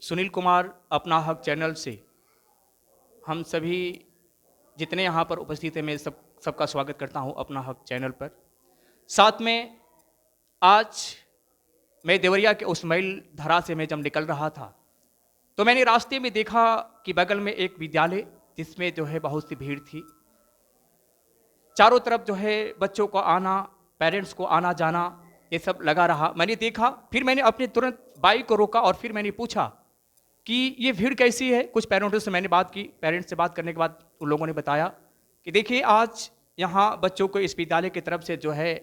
सुनील कुमार अपना हक चैनल से हम सभी जितने यहाँ पर उपस्थित हैं मैं सबका स्वागत करता हूँ अपना हक चैनल पर। साथ में आज मैं देवरिया के उस मैल धरा से मैं जब निकल रहा था तो मैंने रास्ते में देखा कि बगल में एक विद्यालय जिसमें जो है बहुत सी भीड़ थी। चारों तरफ जो है बच्चों को आना, पेरेंट्स को आना जाना ये सब लगा रहा। मैंने देखा, फिर मैंने अपने तुरंत बाइक को रोका और फिर मैंने पूछा कि ये भीड़ कैसी है। कुछ पेरेंट्स से मैंने बात की। पेरेंट्स से बात करने के बाद उन लोगों ने बताया कि देखिए आज यहाँ बच्चों को इस विद्यालय की तरफ से जो है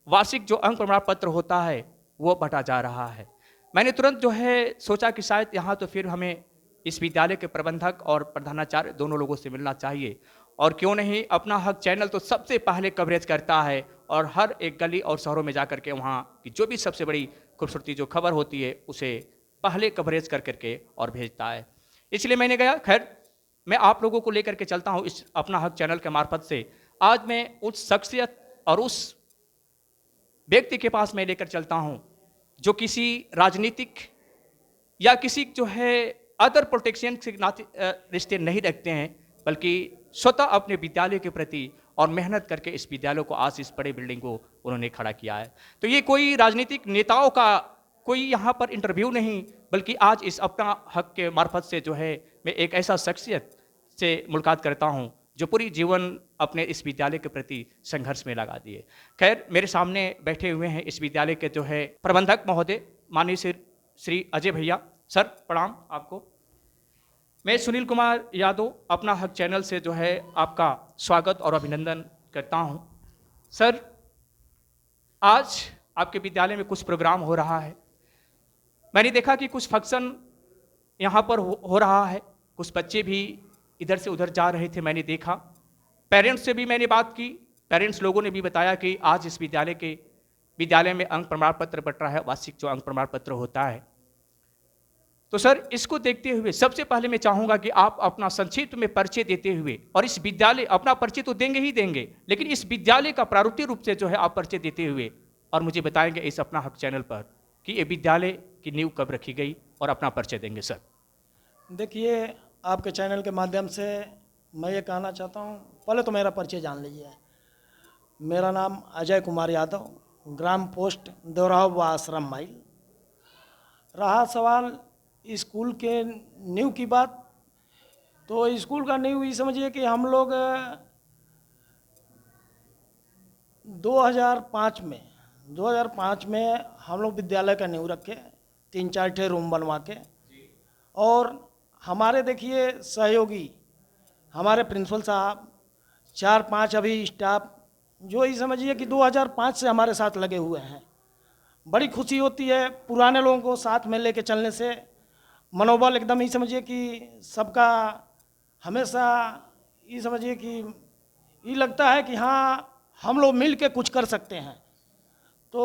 वार्षिक जो अंक प्रमाण पत्र होता है वो बांटा जा रहा है। मैंने तुरंत जो है सोचा कि शायद यहाँ तो फिर हमें इस विद्यालय के प्रबंधक और प्रधानाचार्य दोनों लोगों से मिलना चाहिए, और क्यों नहीं अपना हक चैनल तो सबसे पहले कवरेज करता है और हर एक गली और शहरों में जा करके वहाँ की जो भी सबसे बड़ी खूबसूरती जो खबर होती है उसे पहले कवरेज कर करके और भेजता है। इसलिए मैंने कहा खैर मैं आप लोगों को लेकर के चलता हूँ इस अपना हक चैनल के मार्फत से। आज मैं उस शख्सियत और उस व्यक्ति के पास मैं लेकर चलता हूँ जो किसी राजनीतिक या किसी जो है अदर प्रोटेक्शन से रिश्ते नहीं रखते हैं, बल्कि स्वतः अपने विद्यालय के प्रति और मेहनत करके इस विद्यालय को आज इस बड़े बिल्डिंग को उन्होंने खड़ा किया है। तो ये कोई राजनीतिक नेताओं का कोई यहाँ पर इंटरव्यू नहीं, बल्कि आज इस अपना हक के मार्फत से जो है मैं एक ऐसा शख्सियत से मुलाकात करता हूँ जो पूरी जीवन अपने इस विद्यालय के प्रति संघर्ष में लगा दिए। खैर मेरे सामने बैठे हुए हैं इस विद्यालय के जो है प्रबंधक महोदय माननीय श्री अजय भैया। सर प्रणाम आपको। मैं सुनील कुमार यादव अपना हक चैनल से जो है आपका स्वागत और अभिनंदन करता हूं। सर आज आपके विद्यालय में कुछ प्रोग्राम हो रहा है। मैंने देखा कि कुछ फंक्शन यहाँ पर हो रहा है, कुछ बच्चे भी इधर से उधर जा रहे थे। मैंने देखा, पेरेंट्स से भी मैंने बात की। पेरेंट्स लोगों ने भी बताया कि आज इस विद्यालय में अंक प्रमाण पत्र बंट रहा है, वार्षिक जो अंक प्रमाण पत्र होता है। तो सर इसको देखते हुए सबसे पहले मैं चाहूंगा कि आप अपना संक्षिप्त में परिचय देते हुए, और इस विद्यालय अपना परिचय तो देंगे ही देंगे, लेकिन इस विद्यालय का प्रारूपिक रूप से जो है आप परिचय देते हुए और मुझे बताएंगे इस अपना हक चैनल पर कि ये विद्यालय की नींव कब रखी गई, और अपना परिचय देंगे। सर देखिए, आपके चैनल के माध्यम से मैं ये कहना चाहता हूँ, पहले तो मेरा परिचय जान लीजिए। मेरा नाम अजय कुमार यादव, ग्राम पोस्ट देवराव व आश्रम माइल। रहा सवाल स्कूल के नींव की बात, तो स्कूल का नींव ये समझिए कि हम लोग 2005 में हम लोग विद्यालय का नींव रखे, 3-4 ठे रूम बनवा के। और हमारे देखिए सहयोगी, हमारे प्रिंसिपल साहब, 4-5 अभी स्टाफ जो ये समझिए कि 2005 से हमारे साथ लगे हुए हैं। बड़ी खुशी होती है पुराने लोगों को साथ में लेके चलने से। मनोबल एकदम ही समझिए कि सबका हमेशा ये समझिए कि ये लगता है कि हाँ हम लोग मिल के कुछ कर सकते हैं। तो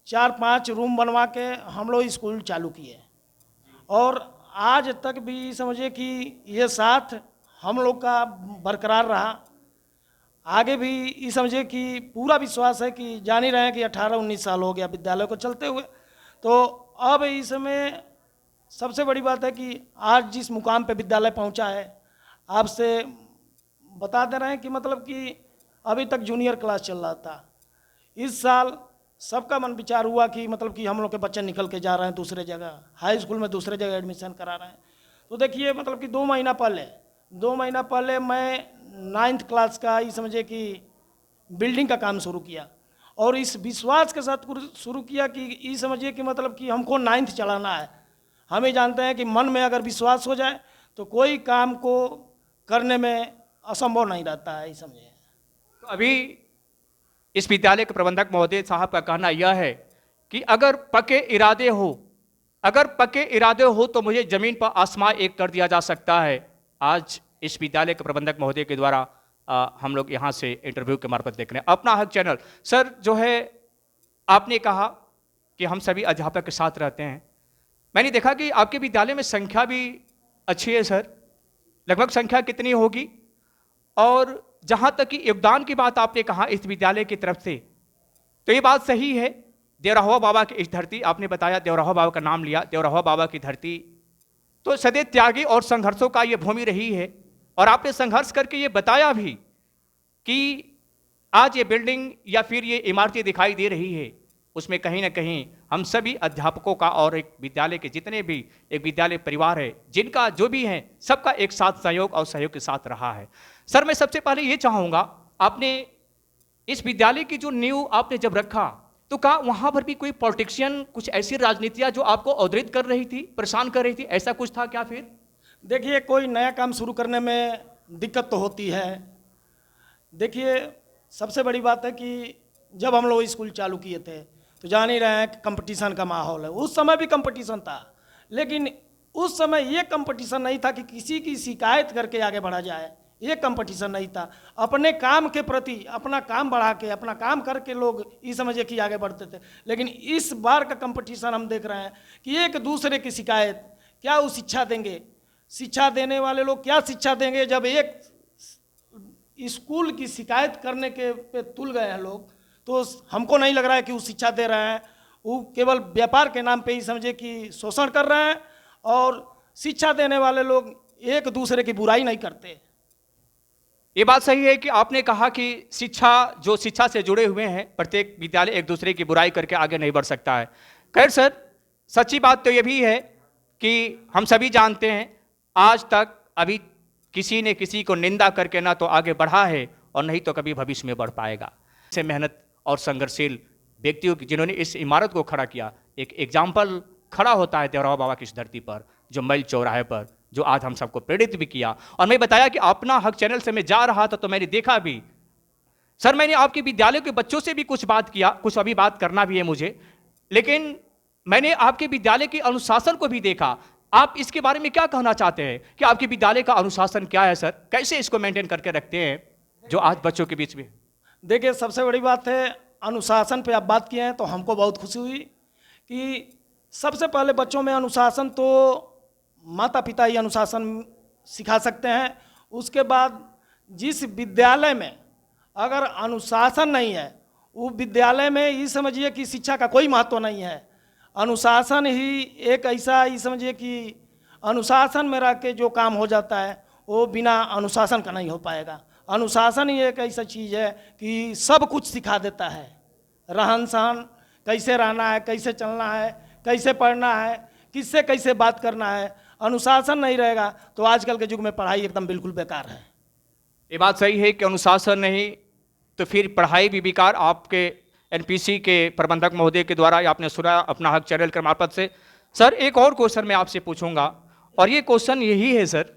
4-5 रूम बनवा के हम लोग स्कूल चालू किए, और आज तक भी समझिए कि ये साथ हम लोग का बरकरार रहा। आगे भी ये समझिए कि पूरा विश्वास है कि जान ही रहे हैं कि 18-19 साल हो गया विद्यालय को चलते हुए। तो अब इसमें सबसे बड़ी बात है कि आज जिस मुकाम पे विद्यालय पहुंचा है, आपसे बता दे रहे हैं कि मतलब कि अभी तक जूनियर क्लास चल रहा था। इस साल सबका मन विचार हुआ कि मतलब कि हम लोग के बच्चे निकल के जा रहे हैं दूसरे जगह, हाई स्कूल में दूसरे जगह एडमिशन करा रहे हैं। तो देखिए मतलब कि 2 महीना पहले मैं 9th क्लास का ये समझिए कि बिल्डिंग का काम शुरू किया, और इस विश्वास के साथ शुरू किया कि ये समझिए कि मतलब कि हमको 9th चलाना है। हम ही जानते हैं कि मन में अगर विश्वास हो जाए तो कोई काम को करने में असंभव नहीं रहता है, ये समझिए। तो अभी इस विद्यालय के प्रबंधक महोदय साहब का कहना यह है कि अगर पक्के इरादे हो तो मुझे जमीन पर आसमां एक कर दिया जा सकता है। आज इस विद्यालय के प्रबंधक महोदय के द्वारा हम लोग यहाँ से इंटरव्यू के मार्फत देख रहे हैं अपना हक चैनल। सर जो है आपने कहा कि हम सभी अध्यापक के साथ रहते हैं। मैंने देखा कि आपके विद्यालय में संख्या भी अच्छी है। सर लगभग संख्या कितनी होगी? और जहाँ तक कि योगदान की बात आपने कहा इस विद्यालय की तरफ से, तो ये बात सही है देवरावा बाबा की इस धरती, आपने बताया देवरावा बाबा का नाम लिया, देवरावा बाबा की धरती तो सदैव त्यागी और संघर्षों का ये भूमि रही है। और आपने संघर्ष करके ये बताया भी कि आज ये बिल्डिंग या फिर ये इमारतें दिखाई दे रही है, उसमें कहीं ना कहीं हम सभी अध्यापकों का और एक विद्यालय के जितने भी एक विद्यालय परिवार है, जिनका जो भी है, सबका एक साथ सहयोग और सहयोग के साथ रहा है। सर, मैं सबसे पहले ये चाहूँगा, आपने इस विद्यालय की जो नींव आपने जब रखा, तो क्या वहाँ पर भी कोई पॉलिटिशियन, कुछ ऐसी राजनीतियाँ जो आपको अवदृत कर रही थी, परेशान कर रही थी, ऐसा कुछ था क्या फिर? देखिए, कोई नया काम शुरू करने में दिक्कत तो होती है। देखिए, सबसे बड़ी बात है कि जब हम लोग स्कूल चालू किए थे तो जान ही रहे हैं कि कंपटीशन का माहौल है। उस समय भी कंपटीशन था, लेकिन उस समय ये कंपटीशन नहीं था कि किसी की शिकायत करके आगे बढ़ा जाए। ये कंपटीशन नहीं था, अपने काम के प्रति अपना काम बढ़ा के, अपना काम करके लोग ये समझे कि आगे बढ़ते थे। लेकिन इस बार का कंपटीशन हम देख रहे हैं कि एक दूसरे की शिकायत, क्या वो शिक्षा देंगे? शिक्षा देने वाले लोग क्या शिक्षा देंगे जब एक स्कूल की शिकायत करने के पे तुल गए हैं लोग? तो हमको नहीं लग रहा है कि वो शिक्षा दे रहे हैं, वो केवल व्यापार के नाम पे ही समझे कि शोषण कर रहे हैं। और शिक्षा देने वाले लोग एक दूसरे की बुराई नहीं करते। ये बात सही है कि आपने कहा कि जो शिक्षा से जुड़े हुए हैं, प्रत्येक विद्यालय एक दूसरे की बुराई करके आगे नहीं बढ़ सकता है। खैर सर, सच्ची बात तो ये भी है कि हम सभी जानते हैं, आज तक अभी किसी ने किसी को निंदा करके ना तो आगे बढ़ा है और नहीं तो कभी भविष्य में बढ़ पाएगा। से मेहनत और संघर्षशील व्यक्तियों की, जिन्होंने इस इमारत को खड़ा किया, एक एग्जाम्पल खड़ा होता है देवरावा बाबा की इस धरती पर, जो मैल चौराहे पर, जो आज हम सबको प्रेरित भी किया। और मैं बताया कि अपना हक चैनल से मैं जा रहा था तो मैंने देखा भी, सर मैंने आपके विद्यालय के बच्चों से भी कुछ बात किया, कुछ अभी बात करना भी है मुझे, लेकिन मैंने आपके विद्यालय के अनुशासन को भी देखा। आप इसके बारे में क्या कहना चाहते हैं कि आपके विद्यालय का अनुशासन क्या है सर, कैसे इसको मेंटेन करके रखते हैं जो आज बच्चों के बीच में? देखिए, सबसे बड़ी बात है, अनुशासन पे आप बात किए हैं तो हमको बहुत खुशी हुई कि सबसे पहले बच्चों में अनुशासन तो माता पिता ही अनुशासन सिखा सकते हैं। उसके बाद जिस विद्यालय में अगर अनुशासन नहीं है, वो विद्यालय में ये समझिए कि शिक्षा का कोई महत्व नहीं है। अनुशासन ही एक ऐसा, ये समझिए कि अनुशासन में रह के जो काम हो जाता है वो बिना अनुशासन का नहीं हो पाएगा। अनुशासन ही एक ऐसा चीज़ है कि सब कुछ सिखा देता है, रहन सहन, कैसे रहना है, कैसे चलना है, कैसे पढ़ना है, किससे कैसे बात करना है। अनुशासन नहीं रहेगा तो आजकल के युग में पढ़ाई एकदम बिल्कुल बेकार है। ये बात सही है कि अनुशासन नहीं तो फिर पढ़ाई भी बेकार। आपके एनपीसी के प्रबंधक महोदय के द्वारा आपने सुना अपना हक चैनल के मार्फत से। सर, एक और क्वेश्चन मैं आपसे पूछूंगा, और ये क्वेश्चन यही है सर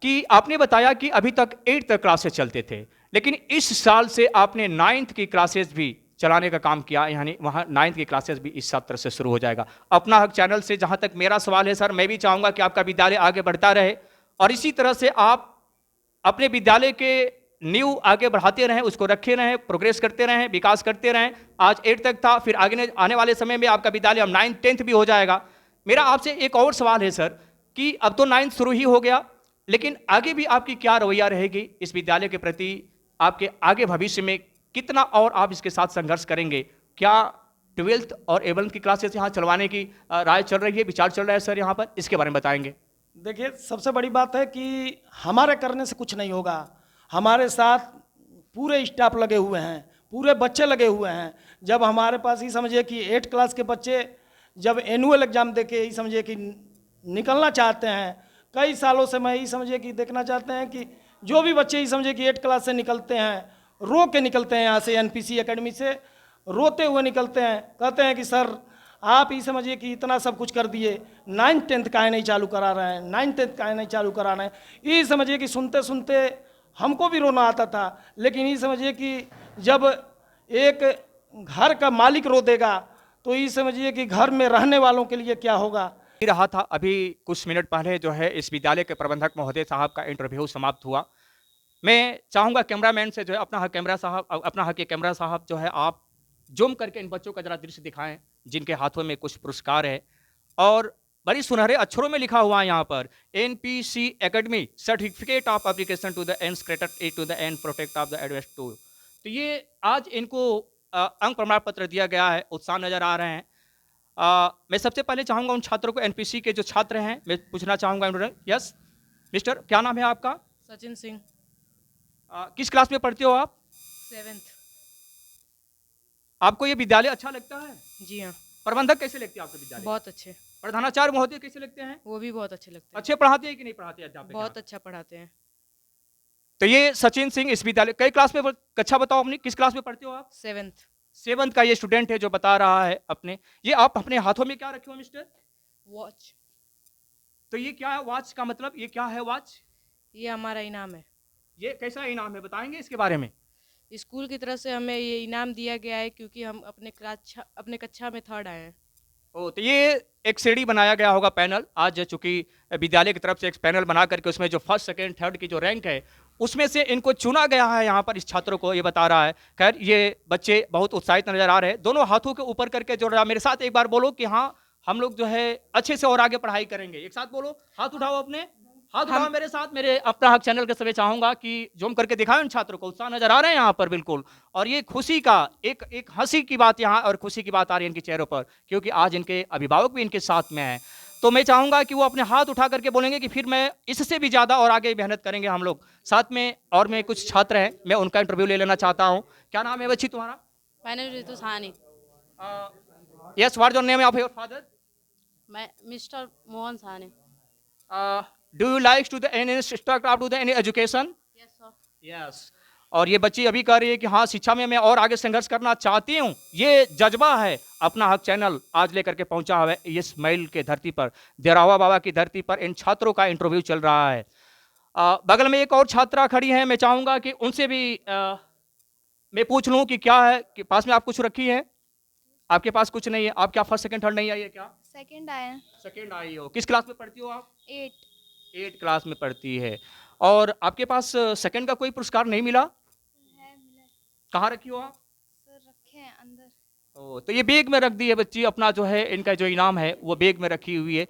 कि आपने बताया कि अभी तक 8th तक क्लासेस चलते थे, लेकिन इस साल से आपने 9th की क्लासेस भी चलाने का काम किया, यानी वहाँ 9th की क्लासेस भी इस सत्र से शुरू हो जाएगा। अपना हक चैनल से जहाँ तक मेरा सवाल है सर, मैं भी चाहूँगा कि आपका विद्यालय आगे बढ़ता रहे और इसी तरह से आप अपने विद्यालय के नींव आगे बढ़ाते रहें, उसको रखे रहें, प्रोग्रेस करते रहें, विकास करते रहें। आज 8th तक था, फिर आने वाले समय में आपका विद्यालय अब 9th 10th भी हो जाएगा। मेरा आपसे एक और सवाल है सर कि अब तो 9th शुरू ही हो गया, लेकिन आगे भी आपकी क्या रवैया रहेगी इस विद्यालय के प्रति? आपके आगे भविष्य में कितना और आप इसके साथ संघर्ष करेंगे? क्या 12th और 11th की क्लासेस यहाँ चलवाने की राय चल रही है, विचार चल रहा है सर यहाँ पर? इसके बारे में बताएंगे। देखिए, सबसे बड़ी बात है कि हमारे करने से कुछ नहीं होगा। हमारे साथ पूरे स्टाफ लगे हुए हैं, पूरे बच्चे लगे हुए हैं। जब हमारे पास ही समझिए कि 8th क्लास के बच्चे जब एनुअल एग्जाम देके ही समझिए कि निकलना चाहते हैं, कई सालों से मैं ही समझिए कि देखना चाहते हैं कि जो भी बच्चे ही समझिए कि 8th क्लास से निकलते हैं, रो के निकलते हैं यहाँ से, एनपीसी एकेडमी से रोते हुए निकलते हैं, कहते हैं कि सर आप ही समझिए कि इतना सब कुछ कर दिए, 9th 10th काहे नहीं चालू करा रहे हैं, 9th 10th काहे नहीं चालू करा रहे हैं। ये समझिए कि सुनते सुनते हमको भी रोना आता था। लेकिन ये समझिए कि जब एक घर का मालिक रो देगा तो ये समझिए कि घर में रहने वालों के लिए क्या होगा। रहा था अभी कुछ मिनट पहले जो है इस विद्यालय के प्रबंधक महोदय साहब का इंटरव्यू समाप्त हुआ। मैं चाहूँगा कैमरामैन से जो है अपना हक के कैमरा साहब जो है आप जूम करके इन बच्चों का जरा दृश्य दिखाएं, जिनके हाथों में कुछ पुरस्कार है और बड़ी सुनहरे अक्षरों में लिखा हुआ है यहाँ पर NPC academy certificate of application to the end credit to the end protect of the एडवेस्ट टू। तो ये आज इनको अंक प्रमाण पत्र दिया गया है, उत्साह नजर आ रहे हैं। मैं सबसे पहले चाहूंगा उन छात्रों को, एनपीसी के जो छात्र हैं, मैं पूछना चाहूंगा। यस मिस्टर, क्या नाम है आपका? सचिन सिंह। किस क्लास में पढ़ते हो आप? 7th। आपको ये विद्यालय अच्छा लगता है? जी हाँ, प्रबंधक कैसे लगते हैं आपके विद्यालय? बहुत अच्छे। प्रधानाचार्य महोदय कैसे लगते हैं? वो भी बहुत अच्छे लगते हैं। अच्छे पढ़ाते हैं कि नहीं पढ़ाते अध्यापक? बहुत अच्छा पढ़ाते हैं। तो ये सचिन सिंह इस विद्यालय, कई क्लास में कक्षा बताओ अपनी, किस क्लास में पढ़ते हो आप? 7th। 7th का ये स्टूडेंट है जो बता रहा है अपने। ये आप अपने हाथों में क्या रखे हो मिस्टर? वॉच। तो ये क्या है वॉच का मतलब? ये क्या है वॉच? ये हमारा इनाम है। ये कैसा इनाम है, बताएंगे इसके बारे में? स्कूल की तरफ से हमें ये इनाम दिया गया है क्योंकि हम अपने कक्षा में 3rd आए हैं। ओ, तो ये एक सीढ़ी बनाया गया होगा पैनल, आज चूंकि विद्यालय की तरफ से एक पैनल बना करके उसमें जो फर्स्ट सेकंड थर्ड की जो रैंक है उसमें से इनको चुना गया है यहाँ पर, इस छात्रों को ये बता रहा है। खैर ये बच्चे बहुत उत्साहित नजर आ रहे हैं, दोनों हाथों के ऊपर करके जोड़ रहा। मेरे साथ एक बार बोलो कि हाँ हम लोग जो है अच्छे से और आगे पढ़ाई करेंगे। एक साथ बोलो, हाथ उठाओ अपने, हाथ उठाओ मेरे साथ। मेरे अपना हक चैनल के सभी चाहूंगा कि जूम करके दिखाएं उन छात्रों को, उत्साह नजर आ रहे हैं यहाँ पर बिल्कुल। और ये खुशी का एक हंसी की बात यहाँ और खुशी की बात आ रही है इनके चेहरों पर, क्योंकि आज इनके अभिभावक भी इनके साथ में हैं। तो मैं चाहूंगा कि वो अपने हाथ उठा करके बोलेंगे कि फिर मैं इससे भी ज्यादा और आगे मेहनत करेंगे हम लोग साथ में। और मैं कुछ छात्र हैं, मैं उनका इंटरव्यू ले लेना चाहता हूँ। क्या नाम है बच्ची तुम्हारा? My name is Ritu Sahani. Yes, what your name of your father? Mr. Mohan Sahani. Do you like to the any instruct to the any education? Yes, sir. Yes. और ये बच्ची अभी कह रही है कि हाँ शिक्षा में मैं और आगे संघर्ष करना चाहती हूँ। ये जज्बा है अपना हक चैनल आज लेकर के पहुंचा है इस मैल के धरती पर, देरावा बाबा की धरती पर। इन छात्रों का इंटरव्यू चल रहा है। बगल में एक और छात्रा खड़ी है, मैं चाहूंगा कि उनसे भी मैं पूछ लूं कि क्या है कि पास में आप कुछ रखी है? आपके पास कुछ नहीं है? आप क्या फर्स्ट सेकंड थर्ड नहीं आई है क्या? सेकंड आए हैं। सेकंड आई हो। किस क्लास में पढ़ती हो आप? 8। 8 क्लास में पढ़ती है। और आपके पास सेकंड का कोई पुरस्कार नहीं मिला? है, मिला। कहाँ रखी हो आप? सर रखे हैं अंदर। ओ, तो ये बैग में रख दी है बच्ची अपना जो है, इनका जो इनाम है वो बैग में रखी हुई है।